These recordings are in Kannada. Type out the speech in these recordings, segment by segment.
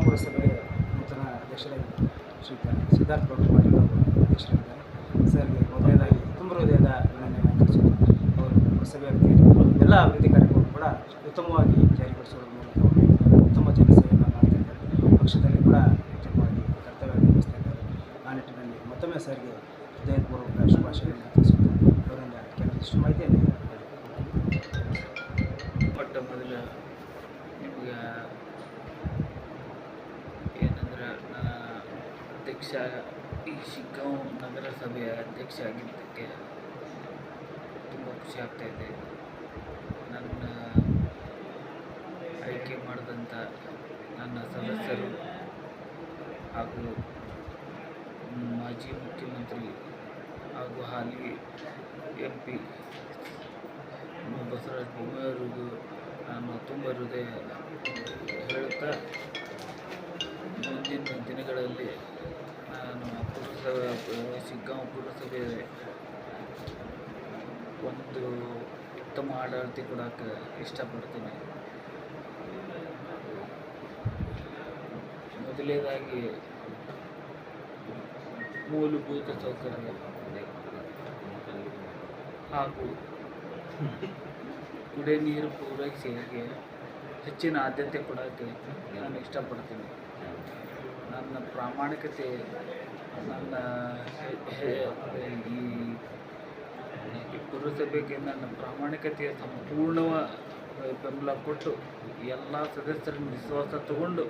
ಪುರಸಭೆಗೆ ನೂತನ ಅಧ್ಯಕ್ಷರಾಗಿ ಶ್ರೀಯುತ ಸಿದ್ಧಾರ್ಥ ಗೌಡ ಪಾಟೀಲ್ ಅವರು ಅಧ್ಯಕ್ಷರಾಗಿದ್ದಾರೆ. ಸರ್ಗೆ ಮೊದಲನೇದಾಗಿ ತುಂಬ ಹೃದಯದ ಅಭಿನಂದನೆ ತಿಳಿಸುತ್ತಾರೆ. ಅವರು ಪುರಸಭೆ ವ್ಯಾಪ್ತಿಯಲ್ಲಿ ಎಲ್ಲ ಅಭಿವೃದ್ಧಿ ಕಾರ್ಯಕ್ರಮಗಳು ಕೂಡ ಉತ್ತಮವಾಗಿ ಜಾರಿಗೊಳಿಸುವುದರ ಮೂಲಕ ಅವರು ಉತ್ತಮ ಜನಸೇವೆಯನ್ನು ಮಾಡ್ತಾ ಇದ್ದಾರೆ. ಪಕ್ಷದಲ್ಲಿ ಕೂಡ ಉತ್ತಮವಾಗಿ ಕರ್ತವ್ಯ ನಿರ್ವಹಿಸ್ತಾ ಇದ್ದಾರೆ. ಆ ನಿಟ್ಟಿನಲ್ಲಿ ಮತ್ತೊಮ್ಮೆ ಸರ್ಗೆ ಹೃದಯಪೂರ್ವಕ ಶುಭಾಶಯಗಳನ್ನು ತಿಳಿಸುತ್ತಾರೆ. ಅವರಿಂದ ಕೆಲವೊಂದಿಷ್ಟು ಮಾಹಿತಿಯನ್ನು ಮೊಟ್ಟ ಮೊದಲ ನಿಮಗೆ ಏನಂದ್ರೆ ನನ್ನ ಅಧ್ಯಕ್ಷ ಈ ಶಿಗ್ಗಾಂವ್ ನಗರಸಭೆಯ ಅಧ್ಯಕ್ಷ ಆಗಿದ್ದಕ್ಕೆ ತುಂಬ ಖುಷಿ ಆಗ್ತಾಯಿದೆ. ನನ್ನ ಆಯ್ಕೆ ಮಾಡಿದಂಥ ನನ್ನ ಸದಸ್ಯರು ಹಾಗೂ ಮಾಜಿ ಮುಖ್ಯಮಂತ್ರಿ ಹಾಗೂ ಹಾಲಿ MP ಬಸವರಾಜ ಬೊಮ್ಮಾಯಿಯವರಿಗೂ ನಾನು ತುಂಬ ಹೃದಯ ಹೇಳುತ್ತಾ, ಮುಂದಿನ ದಿನಗಳಲ್ಲಿ ನಾನು ಶಿಗ್ಗಾಂವ್ ಪುರಸಭೆ ಒಂದು ಉತ್ತಮ ಆಡಳಿತ ಕೊಡೋಕ್ಕೆ ಇಷ್ಟಪಡ್ತೀನಿ. ಮೊದಲನೇದಾಗಿ ಮೂಲಭೂತ ಸೌಕರ್ಯ ಹಾಗೂ ಕುಡಿಯ ನೀರು ಪೂರೈಕೆಗೆ ಹೆಚ್ಚಿನ ಆದ್ಯತೆ ಕೊಡೋಕ್ಕೆ ನಾನು ಇಷ್ಟಪಡ್ತೀನಿ. ನನ್ನ ಪ್ರಾಮಾಣಿಕತೆ, ನನ್ನ ಈ ಪುರಸಭೆಗೆ ನನ್ನ ಪ್ರಾಮಾಣಿಕತೆಯ ಸಂಪೂರ್ಣ ಬೆಂಬಲ ಕೊಟ್ಟು ಎಲ್ಲ ಸದಸ್ಯರ ವಿಶ್ವಾಸ ತಗೊಂಡು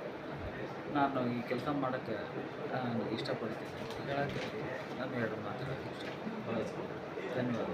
ನಾನು ಈ ಕೆಲಸ ಮಾಡೋಕ್ಕೆ ನಾನು ಇಷ್ಟಪಡ್ತೀನಿ. ಹೇಳೋಕ್ಕೆ ನಾನು ಎರಡು ಮಾತು ಧನ್ಯವಾದ.